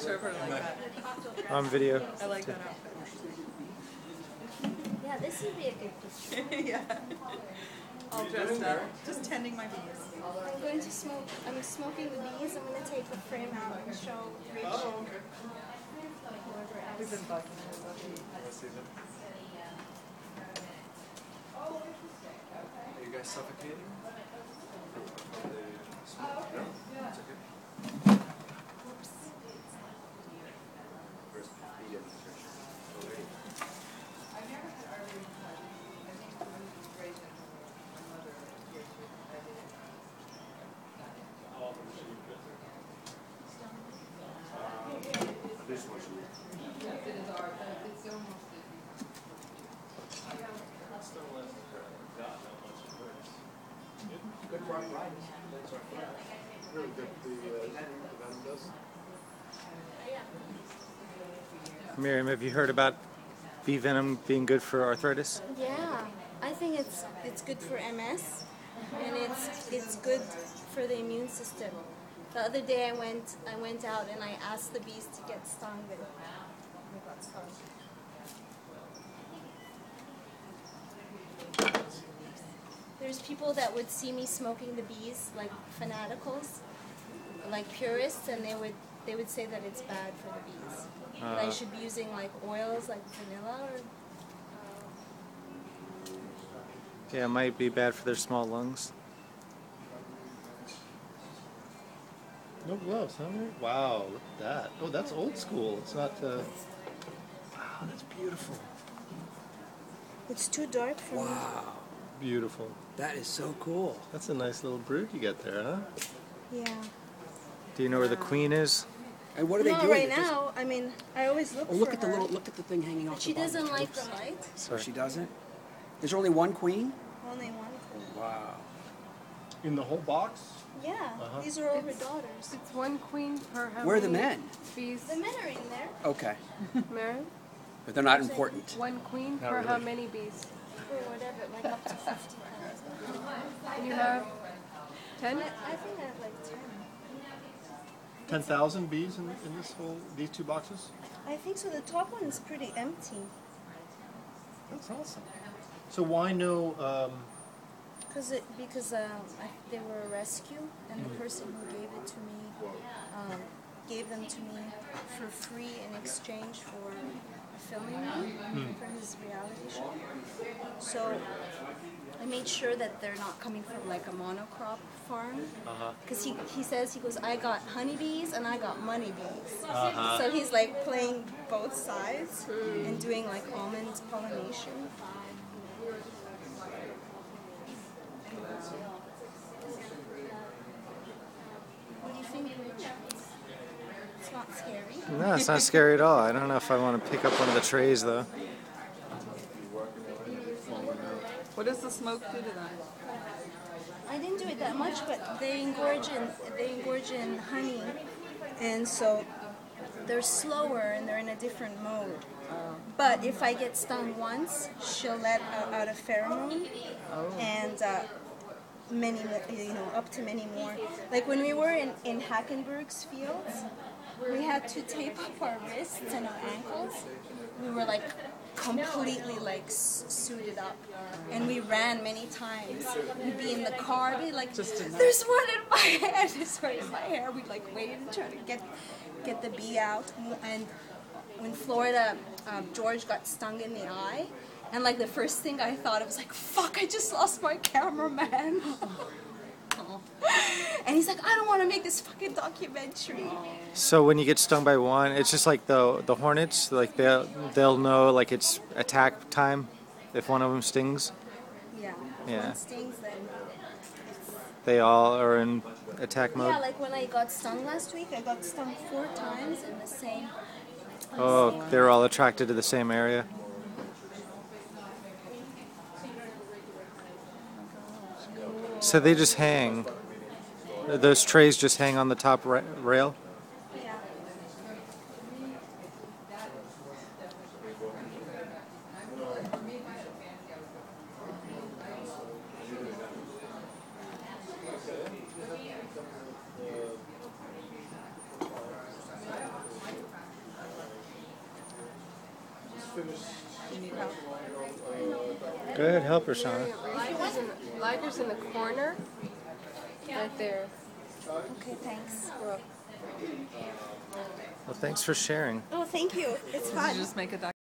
picture of her like that. On video. I like that outfit. Yeah, this would be a good picture. Yeah. All dressed up, just tending my bees. I'm going to smoke. I'm smoking the bees. I'm going to take the frame out and show Rich. Oh, okay. Whoever We've else. been bugging her. Are you guys suffocating? No? It's okay. Where's the nutrition? Oh, wait. This one should be. Good fried rice. Really good. The venom does. Miriam, have you heard about bee venom being good for arthritis? Yeah, I think it's good for MS, and it's good for the immune system. The other day I went out and I asked the bees to get stung, and I got stung. There's people that would see me smoking the bees, like fanaticals, like purists, and they would say that it's bad for the bees. That I should be using like oils like vanilla or. Yeah, it might be bad for their small lungs. No gloves, huh? Mary? Wow, look at that. Oh, that's old school. It's not. Wow, that's beautiful. It's too dark for me. Wow, beautiful. That is so cool. That's a nice little brood you get there, huh? Yeah. Do you know where the queen is? And what are they Not doing? right now. I mean, I always look Oh, look for at the her. look at the thing hanging off She the bottom. doesn't like the light. Oh, Sorry. she doesn't? There's only one queen? Only one queen. Wow. In the whole box? Yeah, these are all her daughters. It's one queen per how Where are the many men? bees? The men are in there. Okay. Mary? But they're not important. One queen Not per how really. many bees? For whatever, like up to 50,000. And you have 10? I think I have like 10. 10,000 bees in this whole, these two boxes? I think so. The top one is pretty empty. That's awesome. So why no, Because they were a rescue, and the person who gave it to me gave them to me for free in exchange for filming me for his reality show. So I made sure that they're not coming from like a monocrop farm. Because he goes, I got honeybees and I got money bees. So he's like playing both sides and doing like almond pollination. What do you think, Rich? It's not scary. No, it's not scary at all. I don't know if I want to pick up one of the trays though. What does the smoke do to them? I didn't do it that much, but they engorge in honey, and so they're slower and they're in a different mode. But if I get stung once, she'll let out a pheromone, and many, up to many more. Like when we were in Hackenberg's fields, we had to tape up our wrists and our ankles. We were like completely like suited up, and we ran many times. We'd be in the car, we'd like, there's one in my head, there's one in my hair. We'd like wait and try to get the bee out. And in Florida, George got stung in the eye, and like the first thing I thought, I was like, fuck, I just lost my cameraman. And he's like, I don't want to make this fucking documentary. So when you get stung by one, it's just like the hornets, like they'll know like it's attack time if one of them stings. Yeah. Yeah. One stings, then They all are in attack mode. yeah, like when I got stung last week, I got stung 4 times in the same. Oh, they're all attracted to the same area. So they just hang. Those trays just hang on the top rail. Yeah. finished. You need help? Go ahead, help her, Shauna. Liger's in the corner. Right there. Okay, thanks. Well, thanks for sharing. Oh, thank you. It's Did fun. you just make a